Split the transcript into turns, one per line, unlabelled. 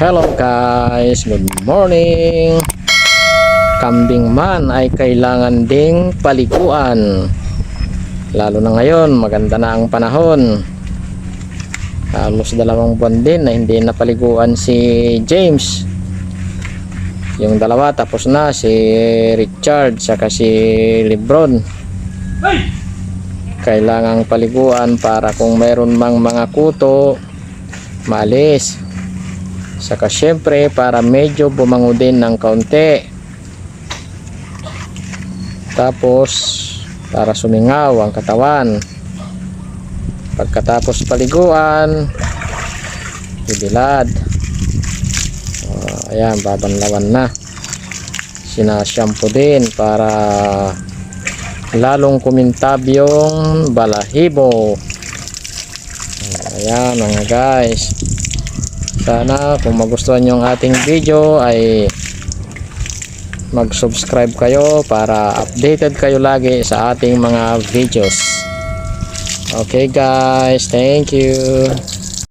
Hello guys, good morning. Kambing man ay kailangan ding paliguan. Lalo na ngayon, maganda na ang panahon. Halos 2 buwan din na hindi napaliguan si James. Yung dalawa tapos na, si Richard saka si Lebron. Kailangang paliguan para kung meron mang mga kuto, maalis. Saka syempre para medyo bumango din ng kaunti. Tapos para sumingaw ang katawan. Pagkatapos paliguan, ibilad. Ayan, babanlawan na. Sinashampoo din para lalong kumintab yung balahibo. Ayan mga guys. Sana kung magustuhan nyo ang ating video ay mag-subscribe kayo para updated kayo lagi sa ating mga videos. Okay guys, thank you.